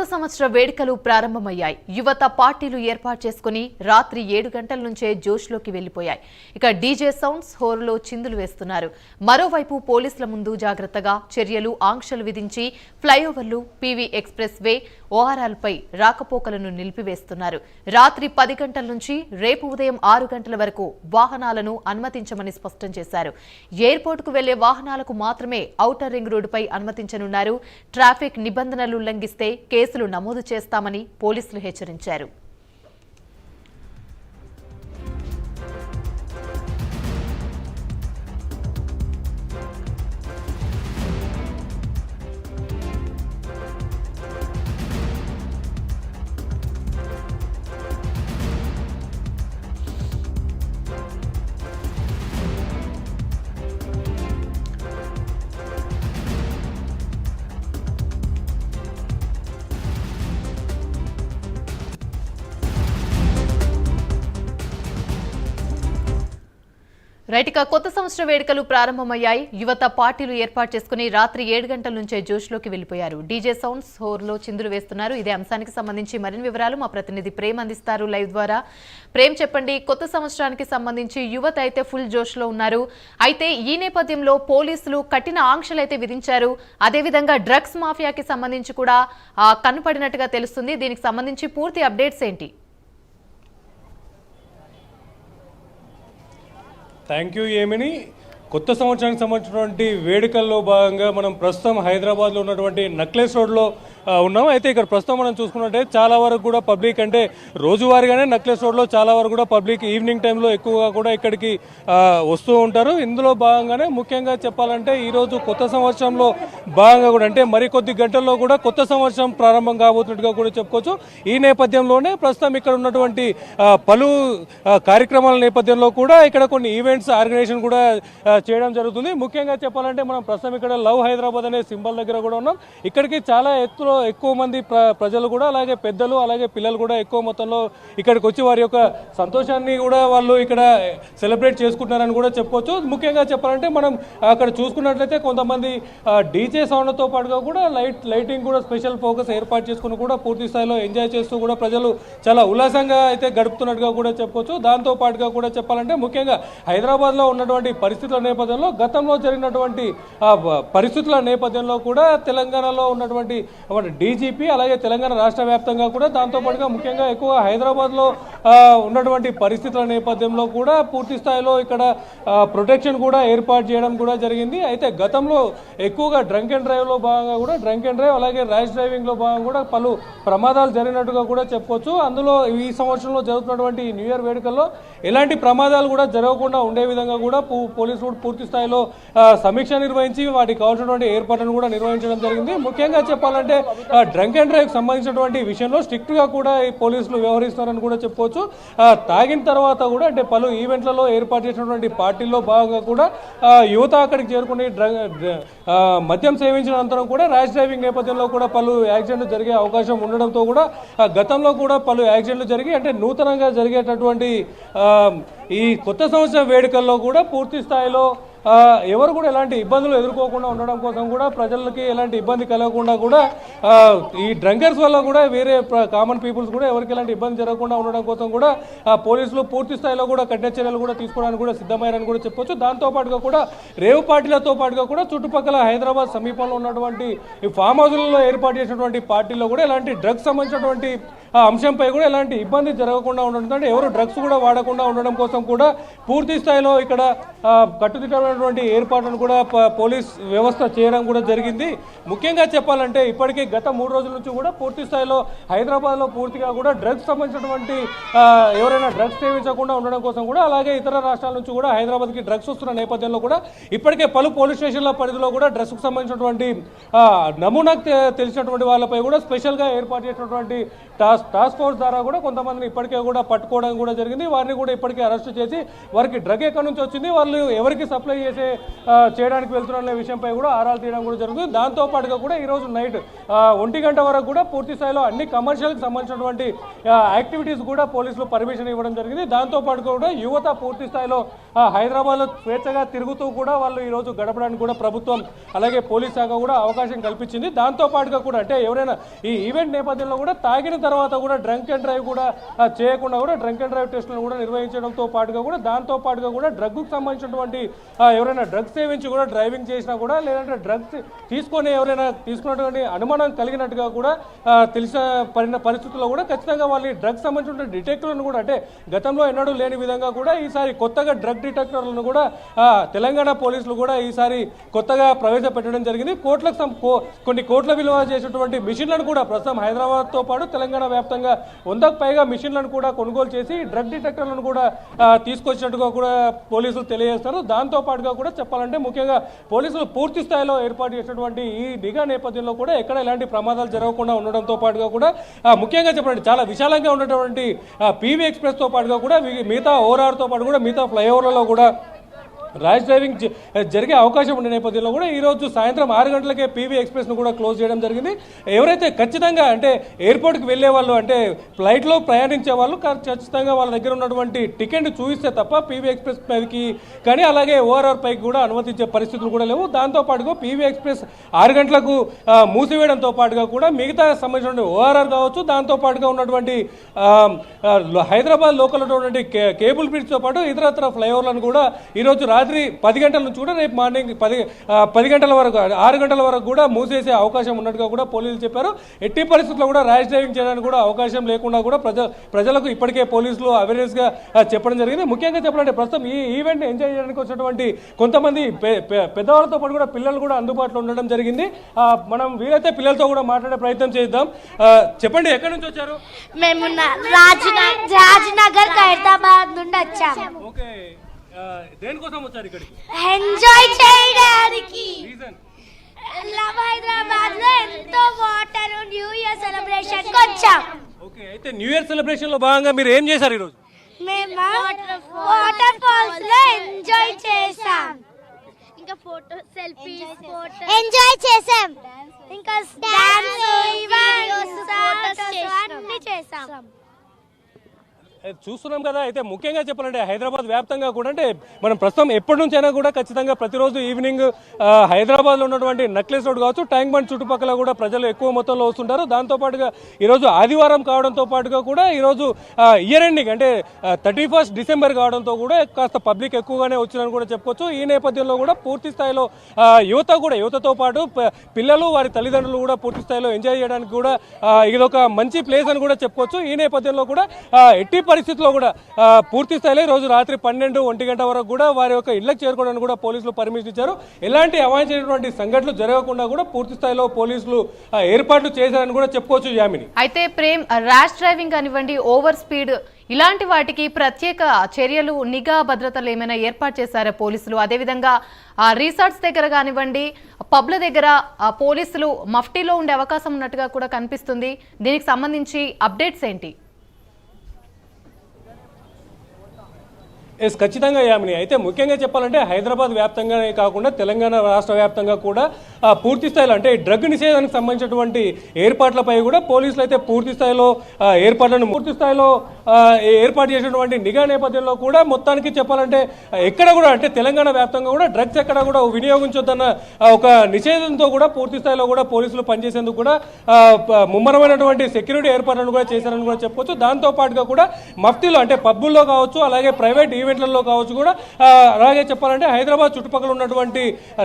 కొత్త సంవత్సర వేడుకలు ప్రారంభమయ్యాయి. యువత పార్టీలు ఏర్పాటు చేసుకుని రాత్రి 7 గంటల నుంచే జోష్లోకి వెళ్లిపోయాయి. ఇక డీజే సౌండ్స్ హోరులో చిందులు వేస్తున్నారు. మరోవైపు పోలీసుల ముందు జాగ్రత్తగా చర్యలు, ఆంక్షలు విధించి ఫ్లైఓవర్లు, పీవీ ఎక్స్ప్రెస్ వే, ఓఆర్ఆర్పై రాకపోకలను నిలిపివేస్తున్నారు. రాత్రి 10 గంటల నుంచి రేపు ఉదయం 6 గంటల వరకు వాహనాలను అనుమతించమని స్పష్టం చేశారు. ఎయిర్పోర్టుకు వెళ్లే వాహనాలకు మాత్రమే ఔటర్ రింగ్ రోడ్డుపై అనుమతించనున్నారు. ట్రాఫిక్ నిబంధనలు ఉల్లంఘిస్తే కేసులు నమోదు చేస్తామని పోలీసులు హెచ్చరించారు. రైట్, కొత్త సంవత్సర వేడుకలు ప్రారంభమయ్యాయి. యువత పార్టీలు ఏర్పాటు చేసుకుని రాత్రి 7 గంటల నుంచే జోష్లోకి వెళ్లిపోయారు. డీజే సౌండ్స్ హోర్లో చిందులు వేస్తున్నారు. ఇదే అంశానికి సంబంధించి మరిన్ని వివరాలు మా ప్రతినిధి ప్రేమ్ అందిస్తారు లైవ్ ద్వారా. ప్రేమ్, చెప్పండి, కొత్త సంవత్సరానికి సంబంధించి యువత అయితే ఫుల్ జోష్లో ఉన్నారు. అయితే ఈ నేపథ్యంలో పోలీసులు కఠిన ఆంక్షలు అయితే విధించారు. అదేవిధంగా డ్రగ్స్ మాఫియాకి సంబంధించి కూడా కనుపడినట్టుగా తెలుస్తుంది. దీనికి సంబంధించి పూర్తి అప్డేట్స్ ఏంటి? థ్యాంక్ యూ ఏమిని. కొత్త సంవత్సరానికి సంబంధించినటువంటి వేడుకల్లో భాగంగా మనం ప్రస్తుతం హైదరాబాద్లో ఉన్నటువంటి నక్లెస్ రోడ్లో ఉన్నాం. అయితే ఇక్కడ ప్రస్తుతం మనం చూసుకున్నట్టే చాలా వరకు కూడా పబ్లిక్, అంటే రోజువారీగానే నక్లెస్ రోడ్లో చాలా వరకు కూడా పబ్లిక్ ఈవినింగ్ టైంలో ఎక్కువగా కూడా ఇక్కడికి వస్తూ ఉంటారు. ఇందులో భాగంగానే ముఖ్యంగా చెప్పాలంటే ఈరోజు కొత్త సంవత్సరంలో భాగంగా కూడా, అంటే మరికొద్ది గంటల్లో కూడా కొత్త సంవత్సరం ప్రారంభం కాబోతున్నట్టుగా కూడా చెప్పుకోవచ్చు. ఈ నేపథ్యంలోనే ప్రస్తుతం ఇక్కడ ఉన్నటువంటి పలు కార్యక్రమాల నేపథ్యంలో కూడా ఇక్కడ కొన్ని ఈవెంట్స్ ఆర్గనైజేషన్ కూడా చేయడం జరుగుతుంది. ముఖ్యంగా చెప్పాలంటే మనం ప్రస్తుతం ఇక్కడ లవ్ హైదరాబాద్ అనే సింబల్ దగ్గర కూడా ఉన్నాం. ఇక్కడికి చాలా ఎక్కువ మంది ప్రజలు కూడా, అలాగే పెద్దలు, అలాగే పిల్లలు కూడా ఎక్కువ మొత్తంలో ఇక్కడికి వచ్చి వారి యొక్క సంతోషాన్ని కూడా వాళ్ళు ఇక్కడ సెలబ్రేట్ చేసుకుంటున్నారని కూడా చెప్పుకోవచ్చు. ముఖ్యంగా చెప్పాలంటే మనం అక్కడ చూసుకున్నట్లయితే కొంతమంది డీజే సౌండ్తో పాటుగా కూడా లైటింగ్ కూడా స్పెషల్ ఫోకస్ ఏర్పాటు చేసుకుని కూడా పూర్తి స్థాయిలో ఎంజాయ్ చేస్తూ కూడా ప్రజలు చాలా ఉల్లాసంగా అయితే గడుపుతున్నట్టుగా కూడా చెప్పుకోవచ్చు. దాంతో పాటుగా కూడా చెప్పాలంటే ముఖ్యంగా హైదరాబాద్లో ఉన్నటువంటి పరిస్థితుల నేపథ్యంలో, గతంలో జరిగినటువంటి పరిస్థితుల నేపథ్యంలో కూడా తెలంగాణలో ఉన్నటువంటి డీజీపీ, అలాగే తెలంగాణ రాష్ట్ర వ్యాప్తంగా కూడా, దాంతోపాటుగా ముఖ్యంగా ఎక్కువ హైదరాబాద్లో ఉన్నటువంటి పరిస్థితుల నేపథ్యంలో కూడా పూర్తి స్థాయిలో ఇక్కడ ప్రొటెక్షన్ కూడా ఏర్పాటు చేయడం కూడా జరిగింది. అయితే గతంలో ఎక్కువగా డ్రంక్ అండ్ డ్రైవ్లో భాగంగా కూడా, డ్రంక్ అండ్ డ్రైవ్ అలాగే ర్యాష్ డ్రైవింగ్లో భాగంగా కూడా పలు ప్రమాదాలు జరిగినట్టుగా కూడా చెప్పుకోవచ్చు. అందులో ఈ సంవత్సరంలో జరుగుతున్నటువంటి న్యూ ఇయర్ వేడుకల్లో ఎలాంటి ప్రమాదాలు కూడా జరగకుండా ఉండే విధంగా కూడా పోలీసులు పూర్తి స్థాయిలో సమీక్ష నిర్వహించి వాటికి కావాల్సినటువంటి ఏర్పాట్లను కూడా నిర్వహించడం జరిగింది. ముఖ్యంగా చెప్పాలంటే డ్రంక్ అండ్ డ్రైవ్ సంబంధించినటువంటి విషయంలో స్ట్రిక్ట్ గా కూడా ఈ పోలీసులు వ్యవహరిస్తున్నారని కూడా చెప్పుకోవచ్చు. తాగిన తర్వాత కూడా, అంటే పలు ఈవెంట్లలో ఏర్పాటు చేసినటువంటి పార్టీల్లో భాగంగా కూడా యువత అక్కడికి చేరుకుని మద్యం సేవించిన అనంతరం కూడా ర్యాష్ డ్రైవింగ్ నేపథ్యంలో కూడా పలు యాక్సిడెంట్లు జరిగే అవకాశం ఉండడంతో కూడా గతంలో కూడా పలు యాక్సిడెంట్లు జరిగి, అంటే నూతనంగా జరిగేటటువంటి ఈ కొత్త సంవత్సరం వేడుకల్లో కూడా పూర్తి స్థాయిలో ఎవరు కూడా ఎలాంటి ఇబ్బందులు ఎదుర్కోకుండా ఉండడం కోసం కూడా, ప్రజలకి ఎలాంటి ఇబ్బంది కలగకుండా కూడా, ఈ డ్రంకర్స్ వల్ల కూడా వేరే కామన్ పీపుల్స్ కూడా ఎవరికి ఎలాంటి ఇబ్బంది జరగకుండా ఉండడం కోసం కూడా పోలీసులు పూర్తి స్థాయిలో కూడా కఠిన చర్యలు కూడా తీసుకోవడానికి కూడా సిద్ధమయ్యారని కూడా చెప్పొచ్చు. దాంతోపాటుగా కూడా రేవు పార్టీలతో పాటుగా కూడా చుట్టుపక్కల హైదరాబాద్ సమీపంలో ఉన్నటువంటి ఈ ఫామ్ హౌస్లలో ఏర్పాటు చేసినటువంటి పార్టీల్లో కూడా ఎలాంటి డ్రగ్స్ సంబంధించినటువంటి అంశంపై కూడా ఎలాంటి ఇబ్బంది జరగకుండా ఉండడం, అంటే ఎవరు డ్రగ్స్ కూడా వాడకుండా ఉండడం కోసం కూడా పూర్తి స్థాయిలో ఇక్కడ కట్టుదిట్టమైనటువంటి ఏర్పాట్లను కూడా పోలీస్ వ్యవస్థ చేయడం కూడా జరిగింది. ముఖ్యంగా చెప్పాలంటే ఇప్పటికే గత 3 రోజుల నుంచి కూడా పూర్తి స్థాయిలో హైదరాబాద్లో పూర్తిగా కూడా డ్రగ్స్ సంబంధించినటువంటి ఎవరైనా డ్రగ్స్ సేవించకుండా ఉండడం కోసం కూడా, అలాగే ఇతర రాష్ట్రాల నుంచి కూడా హైదరాబాద్కి డ్రగ్స్ వస్తున్న నేపథ్యంలో కూడా ఇప్పటికే పలు పోలీస్ స్టేషన్ల పరిధిలో కూడా డ్రగ్స్కు సంబంధించినటువంటి నమూనాకు తెలిసినటువంటి వాళ్ళపై కూడా స్పెషల్గా ఏర్పాటు చేసినటువంటి టాస్క్ ఫోర్స్ ద్వారా కూడా కొంతమందిని ఇప్పటికే కూడా పట్టుకోవడం కూడా జరిగింది. వారిని కూడా ఇప్పటికే అరెస్ట్ చేసి వారికి డ్రగ్ ఎక్కడి నుంచి వచ్చింది, వాళ్ళు ఎవరికి సప్లై చేయడానికి వెళ్తున్న విషయంపై కూడా ఆరాలు తీయడం కూడా జరుగుతుంది. దాంతో పాటుగా కూడా ఈరోజు నైట్ 1 గంట వరకు కూడా పూర్తి స్థాయిలో అన్ని కమర్షియల్కి సంబంధించినటువంటి యాక్టివిటీస్ కూడా పోలీసులు పర్మిషన్ ఇవ్వడం జరిగింది. దాంతో పాటు కూడా యువత పూర్తి స్థాయిలో హైదరాబాద్లో స్వేచ్ఛగా తిరుగుతూ కూడా వాళ్ళు ఈరోజు గడపడానికి కూడా ప్రభుత్వం అలాగే పోలీస్ శాఖ కూడా అవకాశం కల్పించింది. దాంతో పాటుగా కూడా అంటే ఎవరైనా ఈ ఈవెంట్ నేపథ్యంలో కూడా తాగిన తర్వాత కూడా డ్రంక్ అండ్ డ్రైవ్ కూడా చేయకుండా కూడా డ్రంక్ అండ్ డ్రైవ్ టెస్టులను కూడా నిర్వహించడంతో పాటుగా కూడా దాంతో పాటుగా కూడా డ్రగ్కు సంబంధించినటువంటి ఎవరైనా డ్రగ్స్ సేవించి కూడా డ్రైవింగ్ చేసినా కూడా లేదంటే డ్రగ్స్ తీసుకొని ఎవరైనా తీసుకున్నటువంటి అనుమానం కలిగినట్టుగా కూడా తెలిసిన పరిస్థితుల్లో కూడా ఖచ్చితంగా వాళ్ళని డ్రగ్స్ సంబంధించిన డిటెక్టర్లను కూడా అంటే గతంలో ఎన్నడూ లేని విధంగా కూడా ఈసారి కొత్తగా డ్రగ్ డిటెక్టర్లను కూడా తెలంగాణ పోలీసులు కూడా ఈసారి కొత్తగా ప్రవేశపెట్టడం జరిగింది. కొన్ని కోట్ల విలువ చేసేటువంటి మిషన్లను కూడా ప్రస్తుతం హైదరాబాద్తో పాటు తెలంగాణ వ్యాప్తంగా 100కు పైగా మిషన్లను కూడా కొనుగోలు చేసి డ్రగ్ డిటెక్టర్లను కూడా తీసుకొచ్చినట్టుగా కూడా పోలీసులు తెలియజేస్తారు. దాంతో పాటుగా కూడా చెప్పాలంటే ముఖ్యంగా పోలీసులు పూర్తి స్థాయిలో ఏర్పాటు చేసినటువంటి ఈ నిఘా నేపథ్యంలో కూడా ఎక్కడ ఎలాంటి ప్రమాదాలు జరగకుండా ఉండడంతో పాటుగా కూడా ముఖ్యంగా చెప్పండి చాలా విశాలంగా ఉన్నటువంటి పీవీ ఎక్స్ప్రెస్తో పాటుగా కూడా మిగతా ఓఆర్ఆర్తో పాటు కూడా మిగతా ఫ్లైఓవర్లలో కూడా ర్యాష్ డ్రైవింగ్ జరిగే అవకాశం ఉండే నేపథ్యంలో కూడా ఈరోజు సాయంత్రం 6 గంటలకే పీవీ ఎక్స్ప్రెస్ను కూడా క్లోజ్ చేయడం జరిగింది. ఎవరైతే ఖచ్చితంగా అంటే ఎయిర్పోర్ట్కి వెళ్ళే వాళ్ళు అంటే ఫ్లైట్లో ప్రయాణించే వాళ్ళు ఖచ్చితంగా వాళ్ళ దగ్గర ఉన్నటువంటి టికెట్ చూపిస్తే తప్ప పీవీ ఎక్స్ప్రెస్ పైకి కానీ అలాగే ఓఆర్ఆర్ పైకి కూడా అనుమతించే పరిస్థితులు కూడా లేవు. దాంతోపాటుగా పీవీ ఎక్స్ప్రెస్ 6 గంటలకు మూసివేయడంతో పాటుగా కూడా మిగతా సంబంధించిన ఓఆర్ఆర్ కావచ్చు దాంతోపాటుగా ఉన్నటువంటి హైదరాబాద్ లోకల్ ఉన్నటువంటి కేబుల్ బ్రిడ్జ్తో పాటు ఇతరత్ర ఫ్లైఓవర్లను కూడా ఈరోజు రాత్రి 10 గంటల నుంచి కూడా రేపు మార్నింగ్ 10 గంటల వరకు 6 గంటల వరకు కూడా మూసేసే అవకాశం ఉన్నట్టుగా కూడా పోలీసులు చెప్పారు. ఎట్టి పరిస్థితుల్లో కూడా ర్యాష్ డ్రైవింగ్ చేయడానికి కూడా అవకాశం లేకుండా కూడా ప్రజలకు ఇప్పటికే పోలీసులు అవేర్నెస్గా చెప్పడం జరిగింది. ముఖ్యంగా చెప్పాలంటే ప్రస్తుతం ఈ ఈవెంట్ ఎంజాయ్ చేయడానికి వచ్చినటువంటి కొంతమంది పెద్దవాళ్ళతో పాటు కూడా పిల్లలు కూడా అందుబాటులో ఉండడం జరిగింది. మనం వీలైతే పిల్లలతో కూడా మాట్లాడే ప్రయత్నం చేద్దాం. చెప్పండి, ఎక్కడి నుంచి వచ్చారు? మేము రాజ్నగర్ ఖైరతాబాద్ నుండి వచ్చాము. ఓకే, దేనికోసం వచ్చారు ఇక్కడికి? ఎంజాయ్ చేయడానికి. రీజన్? హైదరాబాద్ లో ఎంతో వాటర్ న్యూ ఇయర్ సెలబ్రేషన్ కి వచ్చాం. ఓకే, అయితే న్యూ ఇయర్ సెలబ్రేషన్ లో భాగంగా మీరు ఏం చేశారు ఈరోజు? మేము వాటర్ ఫాల్స్ లో ఎంజాయ్ చేసాం. ఇంకా ఫోటో సెల్ఫీస్ ఎంజాయ్ చేసాం. ఇంకా డాన్స్ ఈవెంట్స్ అన్ని చేసాం. చూస్తున్నాం కదా. అయితే ముఖ్యంగా చెప్పాలంటే హైదరాబాద్ వ్యాప్తంగా కూడా అంటే మనం ప్రస్తుతం ఎప్పటి నుంచైనా కూడా ఖచ్చితంగా ప్రతిరోజు ఈవినింగ్ హైదరాబాద్లో ఉన్నటువంటి నక్లెస్ రోడ్ కావచ్చు ట్యాంక్ బండ్ చుట్టుపక్కల కూడా ప్రజలు ఎక్కువ మొత్తంలో వస్తుంటారు. దాంతోపాటుగా ఈరోజు ఆదివారం కావడంతో పాటుగా కూడా ఈరోజు ఇయర్ ఎండింగ్ అంటే 31 డిసెంబర్ కావడంతో కూడా కాస్త పబ్లిక్ ఎక్కువగానే వచ్చిందని కూడా చెప్పుకోవచ్చు. ఈ నేపథ్యంలో కూడా పూర్తి స్థాయిలో యువతతో పాటు పిల్లలు వారి తల్లిదండ్రులు కూడా పూర్తి స్థాయిలో ఎంజాయ్ చేయడానికి కూడా ఇదొక మంచి ప్లేస్ అని కూడా చెప్పుకోవచ్చు. ఈ నేపథ్యంలో కూడా ఎట్టి పరిస్థితుల్లో కూడా పూర్తి స్థాయిలో రోజు రాత్రి 12-1 గంట వరకు కూడా వారి యొక్క ఇళ్లకు చేరుకోవడానికి కూడా పోలీసులు పర్మిషన్ ఇచ్చారు. ఎలాంటి అవాంఛనీయమైనటువంటి సంఘటనలు జరగకుండా కూడా పూర్తి స్థాయిలో పోలీసులు ఏర్పాట్లు చేశారని కూడా చెప్పుకోవచ్చు. యామిని, అయితే ప్రేమ్ ర్యాష్ డ్రైవింగ్ కానివ్వండి, ఓవర్ స్పీడ్ ఇలాంటి వాటికి ప్రత్యేక చర్యలు నిఘా భద్రతలు ఏమైనా ఏర్పాటు చేశారా పోలీసులు? అదేవిధంగా రిసార్ట్స్ దగ్గర కానివ్వండి, పబ్ల దగ్గర పోలీసులు మఫ్టీలో ఉండే అవకాశం ఉన్నట్టుగా కూడా కనిపిస్తుంది. దీనికి సంబంధించి అప్డేట్స్ ఏంటి? ఖచ్చితంగా యామిని, అయితే ముఖ్యంగా చెప్పాలంటే హైదరాబాద్ వ్యాప్తంగానే కాకుండా తెలంగాణ రాష్ట్ర వ్యాప్తంగా కూడా పూర్తి స్థాయిలో అంటే డ్రగ్ నిషేధానికి సంబంధించినటువంటి ఏర్పాట్లపై కూడా పోలీసులు అయితే పూర్తి స్థాయిలో ఏర్పాటు చేసినటువంటి నిఘా నేపథ్యంలో కూడా మొత్తానికి చెప్పాలంటే ఎక్కడ కూడా అంటే తెలంగాణ వ్యాప్తంగా కూడా డ్రగ్స్ ఎక్కడ కూడా వినియోగించొద్దన్న ఒక నిషేధంతో కూడా పూర్తి స్థాయిలో కూడా పోలీసులు పనిచేసేందుకు కూడా ముమ్మరమైనటువంటి సెక్యూరిటీ ఏర్పాట్లను కూడా చేశారని కూడా చెప్పుకోవచ్చు. దాంతో పాటుగా కూడా మఫ్తీలో అంటే పబ్బుల్లో కావచ్చు అలాగే ప్రైవేట్ ఈవెంట్లలో కావచ్చు కూడా అలాగే చెప్పాలంటే హైదరాబాద్ చుట్టుపక్కల ఉన్నటువంటి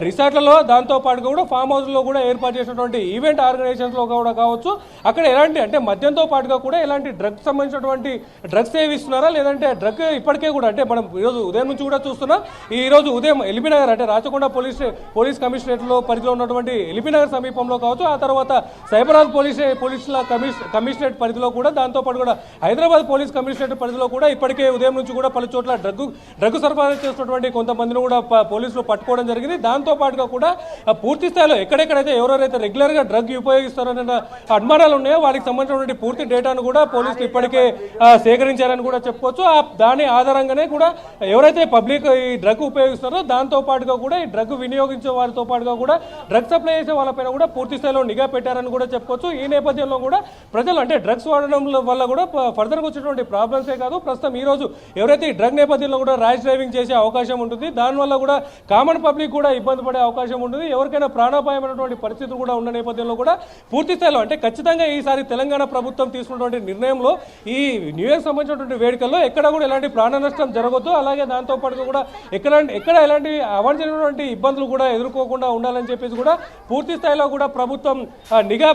రిసార్ట్లలో దాంతో పాటుగా కూడా ఫామ్ హౌస్లో కూడా ఏర్పాటు చేసినటువంటి ఈవెంట్ ఆర్గనైజేషన్స్లో కూడా కావచ్చు అక్కడ ఎలాంటి అంటే మద్యంతో పాటుగా కూడా ఎలాంటి డ్రగ్స్ సంబంధించినటువంటి డ్రగ్స్ సేవిస్తున్నారా లేదంటే డ్రగ్ ఇప్పటికే కూడా అంటే మనం ఈరోజు ఉదయం నుంచి కూడా చూస్తున్నాం. ఈ రోజు ఉదయం ఎల్బీనగర్ అంటే రాచకొండ పోలీస్ కమిషనరేట్లో పరిధిలో ఉన్నటువంటి ఎల్బీనగర్ సమీపంలో కావచ్చు, ఆ తర్వాత సైబరాబాద్ పోలీసుల కమిషనరేట్ పరిధిలో కూడా దాంతోపాటు కూడా హైదరాబాద్ పోలీస్ కమిషనరేట్ పరిధిలో కూడా ఇప్పటికే ఉదయం నుంచి కూడా పలు చోట్ల డ్రగ్ డ్రగ్ సరఫరా చేస్తున్నటువంటి కొంతమందిని కూడా పోలీసులు పట్టుకోవడం జరిగింది. దాంతో పాటుగా కూడా పూర్తి స్థాయిలో ఎక్కడెక్కడైతే ఎవరెవరైతే రెగ్యులర్ గా డ్రగ్ ఉపయోగిస్తారన్న అనుమానాలు ఉన్నాయో వారికి సంబంధించినటువంటి పూర్తి డేటాను కూడా పోలీసులు ఇప్పటికే సేకరించారని కూడా చెప్పుకోవచ్చు. దాని ఆధారంగానే కూడా ఎవరైతే పబ్లిక్ ఈ డ్రగ్ ఉపయోగిస్తారో దాంతో పాటుగా కూడా ఈ డ్రగ్ వినియోగించే వారితో పాటుగా కూడా డ్రగ్ సప్లై చేసే వాళ్ళపైన కూడా పూర్తి స్థాయిలో నిఘా పెట్టారని కూడా చెప్పుకోవచ్చు. ఈ నేపథ్యంలో కూడా ప్రజలు అంటే డ్రగ్స్ వాడడం వల్ల కూడా ఫర్దర్గా వచ్చేటువంటి ప్రాబ్లమ్సే కాదు, ప్రస్తుతం ఈ రోజు ఎవరైతే ఈ డ్రగ్ నేపథ్యంలో కూడా ర్యాష్ డ్రైవింగ్ చేసే అవకాశం ఉంటుంది, దానివల్ల కూడా కామన్ పబ్లిక్ కూడా ఇబ్బంది పడే అవకాశం ఉంటుంది, ఎవరికైనా ప్రాణాపాయమైనటువంటి పరిస్థితులు కూడా ఉన్న నేపథ్యంలో కూడా పూర్తి స్థాయిలో అంటే ఖచ్చితంగా ఈసారి తెలంగాణ ప్రభుత్వం తీసుకున్నటువంటి నిర్ణయంలో ఈ న్యూ ఇయర్ సంబంధించినటువంటి వేడుకల్లో ఎక్కడ కూడా ఎలాంటి ప్రాణ నష్టం జరగదు, అలాగే దాంతో పాటుగా కూడా ఎక్కడ ఎలాంటి అవాంఛనీయమైనటువంటి ఇబ్బందులు కూడా ఎదుర్కోకుండా ఉండాలని చెప్పేసి కూడా పూర్తి స్థాయిలో కూడా ప్రభుత్వం నిఘా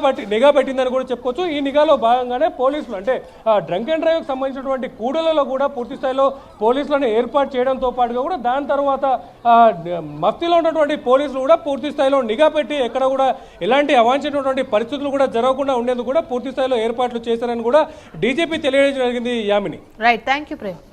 పెట్టిందని కూడా చెప్పుకోవచ్చు. ఈ నిఘాలో భాగంగానే పోలీసులు అంటే డ్రంక్ అండ్ డ్రైవ్ సంబంధించినటువంటి కూడలలో కూడా పూర్తి స్థాయిలో పోలీసులను ఏర్పాటు చేయడంతో పాటుగా కూడా దాని తర్వాత మఫ్తీలో ఉన్నటువంటి పోలీసులు కూడా పూర్తి స్థాయిలో నిఘా పెట్టి ఎక్కడ కూడా ఎలాంటి అవాంఛనీయమైనటువంటి పరిస్థితులు కూడా జరగకుండా ఉండేందుకు కూడా పూర్తి స్థాయిలో ఏర్పాట్లు చేశారని కూడా డీజీపీ తెలియజేయడం జరిగింది. Yamini. Right, thank you Prem.